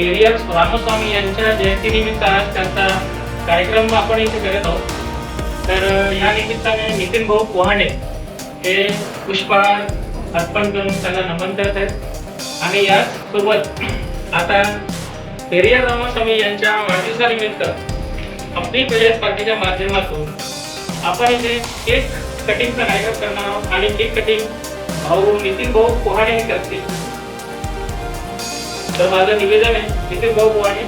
पेरियर रामस्वामी यांच्या जयंतीनिमित्त आज त्यांचा कार्यक्रम आपण इथे करत आहोत. तर या निमित्ताने नितीन भाऊ पोहाणे हे पुष्पहार अर्पण करून त्यांना नमन करत आहेत. आणि याचसोबत आता पेरियर रामस्वामी यांच्या वाढदिवसानिमित्त आपली प्रजात पार्टीच्या माध्यमातून आपण इथे केक कटिंगचा कार्यक्रम करणार आहोत आणि केक कटिंग भाऊ नितीन भाऊ पोहाणे हे करतील. तर माझं निवेदन आहे, नितीन भाऊ पोहाणे.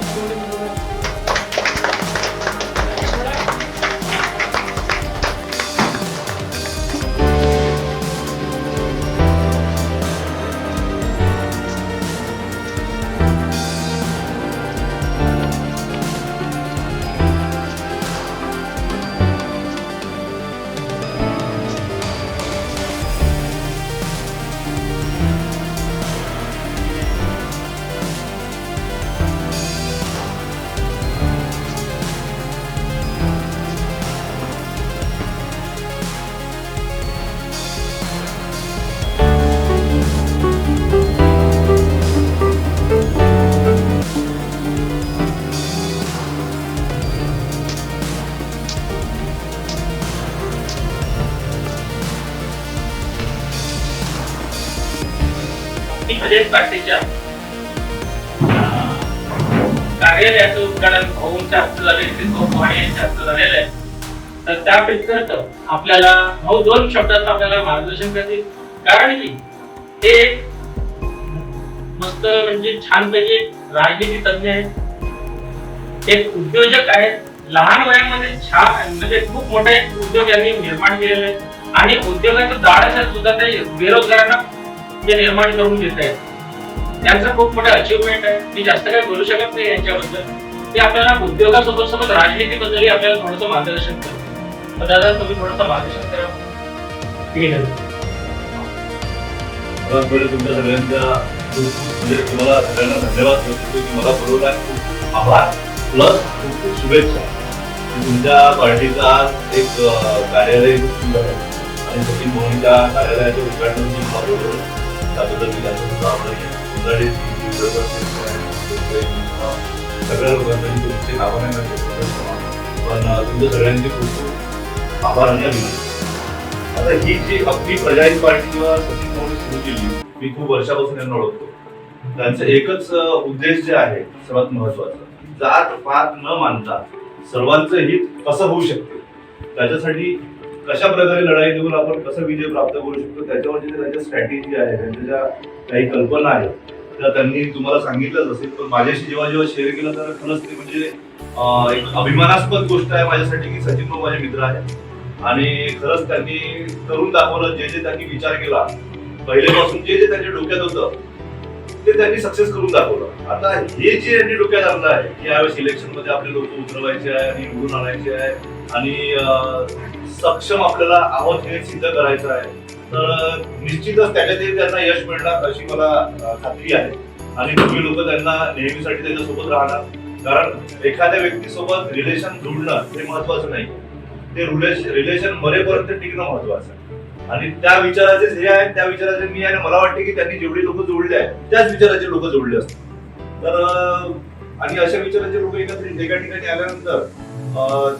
प्रजात पार्टीच्या कार्यालयाचं उद्घाटन भाऊंच्या हस्ते झालेलं आहे. तर त्या आपल्याला भाऊ 2 शब्दात आपल्याला मार्गदर्शन करतील. कारण की हे मस्त म्हणजे छानपैकी राजनीती तज्ञ आहेत, एक उद्योजक आहेत. लहान वयामध्ये छान म्हणजे खूप मोठे उद्योग यांनी निर्माण केलेले आहेत आणि उद्योगाचं दाढ सुद्धा ते बेरोजगारांना जे निर्माण करून देत आहेत. त्यांचं खूप मोठं अचीवमेंट आहे. मी जास्त काही बोलू शकत नाही यांच्याबद्दल. ते आपल्याला उद्योगासोबत सोबत राजनीतीबद्दलही आपल्याला थोडंसं मार्गदर्शन करतात. तर दादा तुम्ही थोडंसं मार्गदर्शन करा. ठीक आहे. तुमच्या सगळ्यांच्या म्हणजे तुम्हाला सगळ्यांना धन्यवाद देतो की मला बोलवला. खूप आभार प्लस खूप खूप शुभेच्छा. तुमच्या पार्टीचा आज एक कार्यालय आणि सचिन मोहनच्या कार्यालयाच्या उद्घाटनाची मला बोलवलं. त्याबद्दल मी त्यांचा सुद्धा आभारी आहे. सगळ्या लोकांसाठी तुमचे नावं नाही पण तुमच्या सगळ्यांचे खूप खूप आभार आणि अभिनंदन. आता ही जी आपली प्रजाहित पार्टी किंवा सचिन मोहन सुरू केली, मी खूप वर्षापासून यांना ओळखतो. त्यांचं एकच उद्देश जे आहे सर्वात महत्वाचं, जात पात न मानता सर्वांचं हित कसं होऊ शकते, त्याच्यासाठी कशा प्रकारे लढाई देऊन आपण कसं विजय प्राप्त करू शकतो, त्याच्यावरची त्यांच्या स्ट्रॅटेजी आहे, त्यांच्या ज्या काही कल्पना आहेत त्या त्यांनी तुम्हाला सांगितलंच असेल. पण माझ्याशी जेव्हा शेअर केलं तर खरंच ते म्हणजे एक अभिमानास्पद गोष्ट आहे माझ्यासाठी की सचिन भाऊ माझे मित्र आहेत आणि खरंच त्यांनी करून दाखवलं. जे जे त्यांनी विचार केला पहिलेपासून, जे जे त्यांच्या डोक्यात होतं ते त्यांनी सक्सेस करून दाखवलं. आता हे जे यांनी डोक्यात आणलं आहे की यावेळेस इलेक्शन मध्ये आपले लोक उतरवायचे आहे आणि निवडून आणायचे आहे आणि सक्षम आपल्याला आहोत हे सिद्ध करायचं आहे, तर निश्चितच त्याच्यातही त्यांना यश मिळणार अशी मला खात्री आहे. आणि तुम्ही लोक त्यांना नेहमीसाठी त्याच्यासोबत राहणार. कारण एखाद्या व्यक्तीसोबत रिलेशन जुळणं हे महत्वाचं नाही, ते रिलेशन मरेपर्यंत टिकणं महत्वाचं आहे. आणि त्या विचाराचे हे आहेत, त्या विचाराचे मी आहे. मला वाटते की त्यांनी जेवढी लोक जोडले आहेत त्याच विचाराचे लोक जोडले असतात. तर आणि अशा विचाराचे लोक एकत्रित एका ठिकाणी आल्यानंतर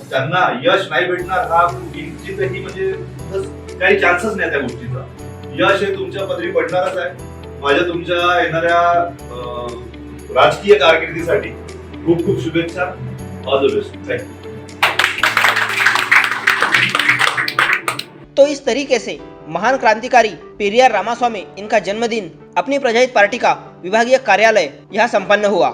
त्यांना यश नाही भेटणार हा किंचितही म्हणजे काही चान्सच नाही त्या गोष्टीचा. यश हे तुमच्या पदरी पडणारच आहे. माझ्या तुमच्या येणाऱ्या राजकीय कारकिर्दीसाठी खूप खूप शुभेच्छा. All the best. थँक्यू. तो इस तरीके से महान क्रांतिकारी पेरियार रामास्वामी इनका जन्मदिन अपनी प्रजाहित पार्टी का विभागीय कार्यालय यहाँ संपन्न हुआ.